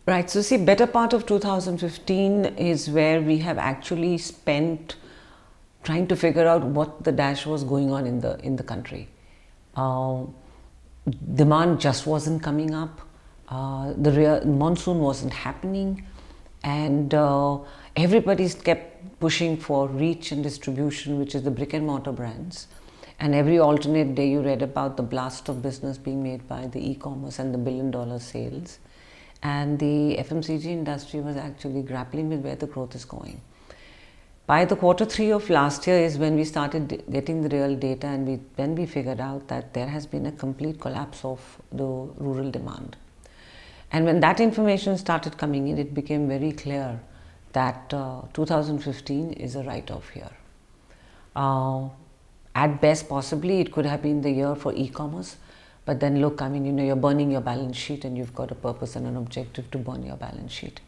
Right. So see, better part of 2015 is where we have actually spent trying to figure out what the dash was going on in the country. Uh, Demand just wasn't coming up. The real monsoon wasn't happening, and everybody kept pushing for reach and distribution, which is the brick and mortar brands. And every alternate day, you read about the blast of business being made by the e-commerce and the billion-dollar sales. And the FMCG industry was actually grappling with where the growth is going. By the quarter 3 of last year is when we started getting the real data, and when we figured out that there has been a complete collapse of the rural demand. And when that information started coming in, it became very clear that 2015 is a write-off year. At best, possibly, it could have been the year for e-commerce. But then look, I mean, you're burning your balance sheet, and you've got a purpose and an objective to burn your balance sheet.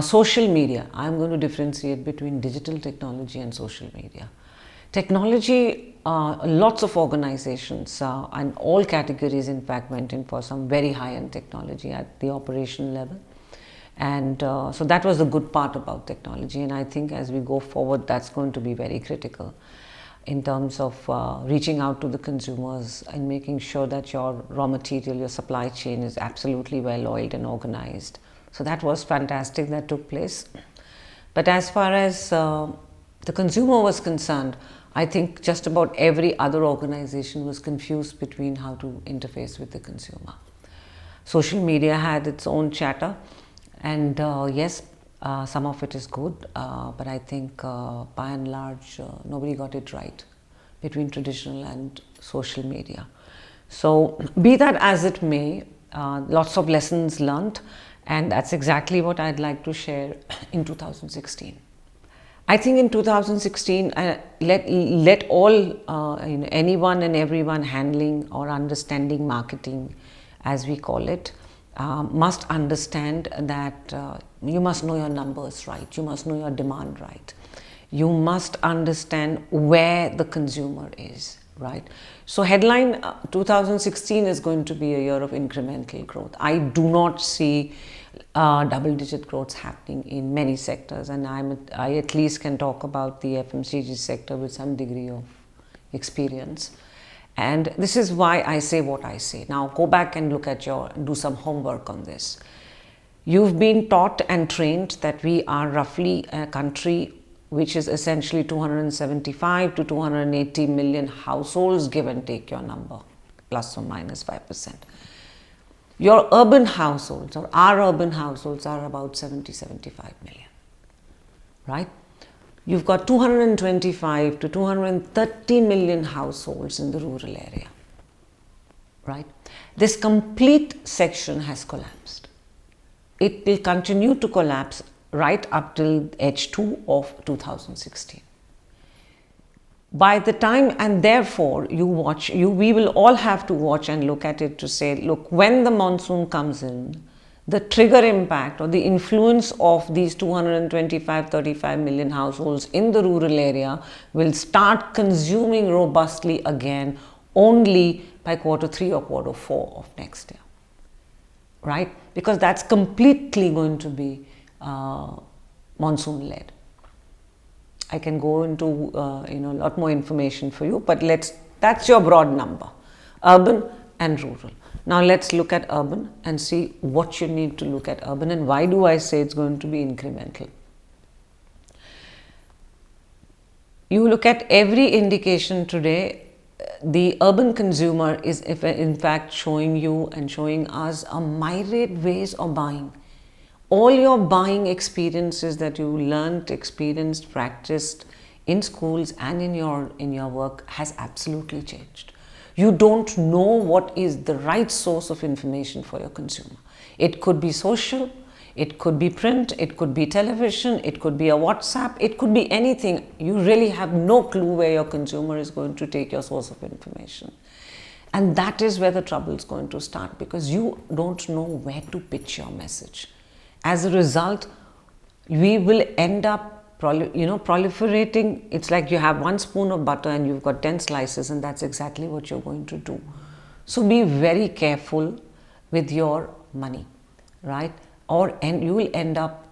Social media, I'm going to differentiate between digital technology and social media. Technology, lots of organizations and all categories in fact went in for some very high-end technology at the operation level. And so that was the good part about technology, and I think as we go forward, that's going to be very critical in terms of reaching out to the consumers and making sure that your raw material, your supply chain is absolutely well oiled and organized. So that was fantastic, that took place. But as far as the consumer was concerned, I think just about every other organization was confused between how to interface with the consumer. Social media had its own chatter, and yes, some of it is good, but I think by and large nobody got it right between traditional and social media. So be that as it may, lots of lessons learned, and that's exactly what I'd like to share in 2016. I think in 2016, let all anyone and everyone handling or understanding marketing, as we call it, must understand that you must know your numbers right, you must know your demand right, you must understand where the consumer is, right? So headline 2016 is going to be a year of incremental growth. I do not see double-digit growths happening in many sectors, and I at least can talk about the FMCG sector with some degree of experience. And this is why I say what I say. Now go back and look at do some homework on this. You've been taught and trained that we are roughly a country which is essentially 275 to 280 million households, give and take your number, plus or minus 5%. Your urban households, or our urban households, are about 75 million, right? You've got 225 to 230 million households in the rural area, right? This complete section has collapsed. It will continue to collapse right up till H2 of 2016. By the time, and therefore we will all have to watch and look at it to say, look, when the monsoon comes in, the trigger impact or the influence of these 225-35 million households in the rural area will start consuming robustly again only by quarter 3 or quarter 4 of next year, right? Because that's completely going to be monsoon led. I can go into a lot more information for you, but that's your broad number, urban and rural. Now let's look at urban and see what you need to look at urban, and why do I say it's going to be incremental. You look at every indication today, the urban consumer is in fact showing you and showing us a myriad ways of buying. All your buying experiences that you learned, experienced, practiced in schools and in your work has absolutely changed. You don't know what is the right source of information for your consumer. It could be social, it could be print, it could be television, it could be a WhatsApp, it could be anything. You really have no clue where your consumer is going to take your source of information. And that is where the trouble is going to start, because you don't know where to pitch your message. As a result, we will end up proliferating. It's like you have 1 spoon of butter and you've got 10 slices, and that's exactly what you're going to do. So be very careful with your money, right? And you will end up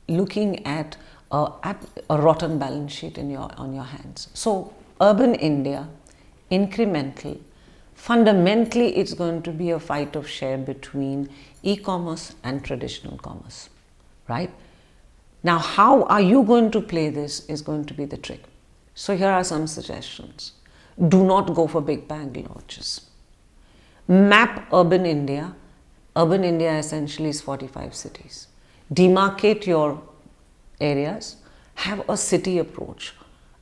looking at a rotten balance sheet on your hands. So urban India, incremental, fundamentally it's going to be a fight of share between e-commerce and traditional commerce, right? Now, how are you going to play this is going to be the trick. So here are some suggestions. Do not go for big bang launches. Map urban India. Urban India essentially is 45 cities. Demarcate your areas. Have a city approach.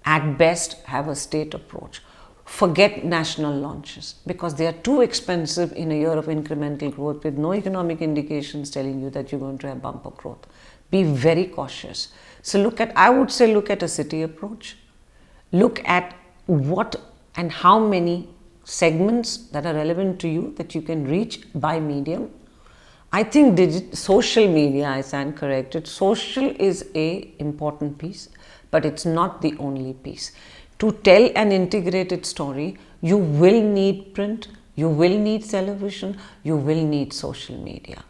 At best, have a state approach. Forget national launches because they are too expensive in a year of incremental growth with no economic indications telling you that you're going to have bumper growth. Be very cautious. So I would say look at a city approach. Look at what and how many segments that are relevant to you that you can reach by medium. I think social media, I stand corrected, social is a important piece, but it's not the only piece. To tell an integrated story, you will need print, you will need television, you will need social media.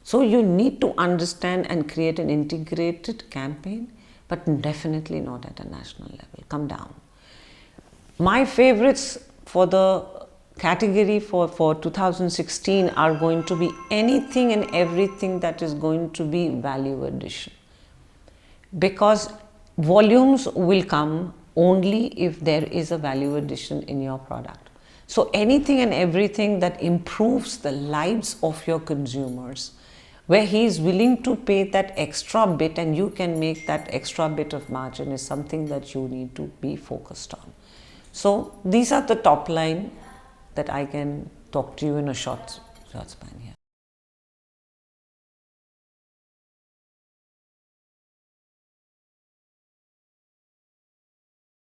So you need to understand and create an integrated campaign, but definitely not at a national level. Come down. My favorites for the category for 2016 are going to be anything and everything that is going to be value addition. Because volumes will come only if there is a value addition in your product. So anything and everything that improves the lives of your consumers, where he is willing to pay that extra bit and you can make that extra bit of margin, is something that you need to be focused on. So these are the top line that I can talk to you in a short span here.